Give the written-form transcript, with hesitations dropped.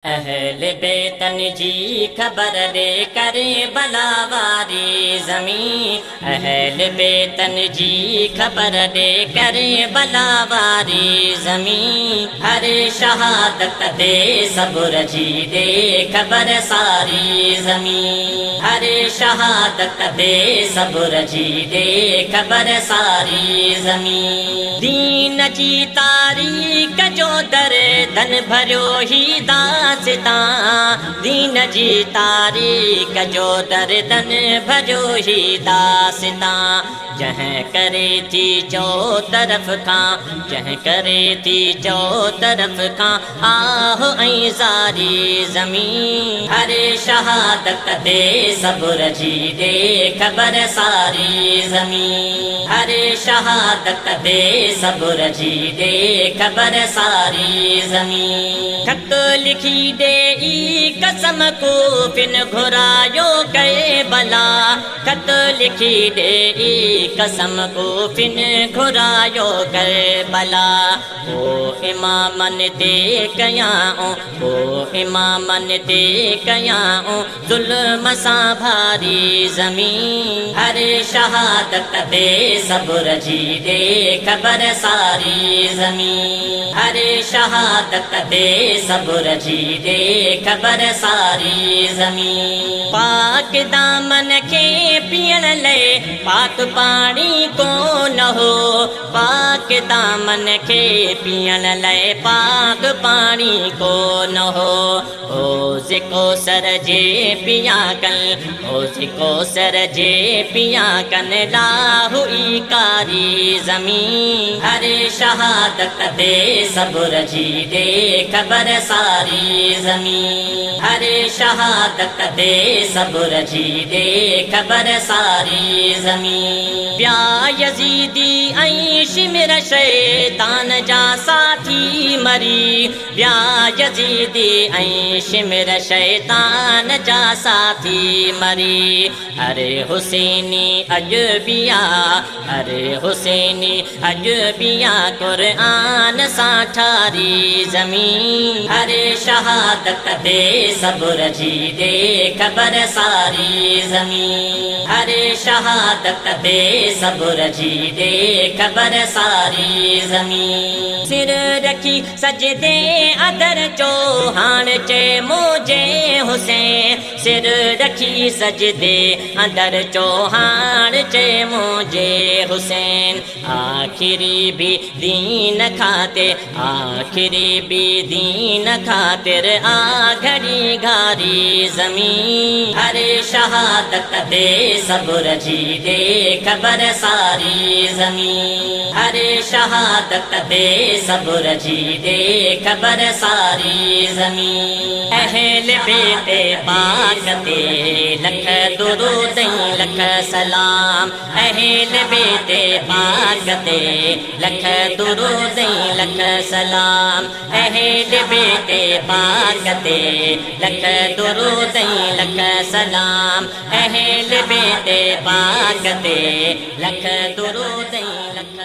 अहल बेतन जी खबर दे करे बलावारी ज़मीं। अहल बेतन जी खबर दे करे बलावारी ज़मीं। हर शहादत दे सबुर जी दे खबर सारी ज़मीं। हर शहादत दे सबुर जी दे खबर सारी ज़मीं। दीन जी तारीख़ जो दर धन भरियो ही दास्तां। दीन जी तारीख़ जो दर्दन भरियो ही दास्तां। जहाँ करे थी चो तरफ़ खां, जहाँ करे थी चो तरफ़ खां आह ऐं ज़ारी ज़मीं। हर शहादत दे सबुर जी दे खबर सारी ज़मीं। हर शहादत दे सबुर जी दे खबर सारी ज़मीं। खत लिखी दे ई कसम को फिन घुरायो कए बला। खत लिखी दे ई कसम को फिन घुरायो करे बला। ओ इमामन ते कयाऊं, ओ इमामन ते कयाऊं ज़ुल्म सां भारी ज़मीं। हर शहादत दे सबुर जी दे खबर सारी ज़मीं। हर शहादत दे सबुर जी दे खबर सारी ज़मीं। पाक दामन खे पीअण लाइ पाक पाणी कोन हो। पाक दामन खे पीअण लाइ पाक पाणी कोन हो। ओ जेको सर जे पिया कन, ओ जेको सर जे पिया कन लाहु ई कारी ज़मीं। हर शहादत दे सबुर जी दे खबर सारी ज़मीं। हर शहादत दे सबुर जी दे खबर सारी ज़मीं। ब्या यज़ीदी ऐं शिमिर शैतान जा साथी मरी। ब्या यज़ीदी ऐं शिमिर शैतान जा साथी मरी। अरे हुसैनी अजबिया, अरे हुसैनी अजबिया क़ुरआन सां ठारी ज़मीं। हर शहादत दे सबुर जी दे खबर सारी ज़मीं। हर शहादत दे सबुर जी दे खबर सारी ज़मीं। सिर रखी सजदे अदर चो हाण चे मुझे हुसैन। सिर रखी सजदे अदर चो हाण चे मुझे हुसैन। आखिरी भी दीन खातिर, आखिरी भी दीन खातिर आ घड़ी घारी ज़मीं। हर शहादत दे सबुर जी दे खबर सारी ज़मीं। हर शहादत दे सबुर जी दे खबर सारी ज़मीं। अहल बेते पाक ते लख दुरूद लख सलाम। अहल बेते पाक ते लख दुरूद लख सलाम। अहल बेते पाक ते लख दुरूद लख सलाम। अहल बेते पाक ते लख दुरूद लख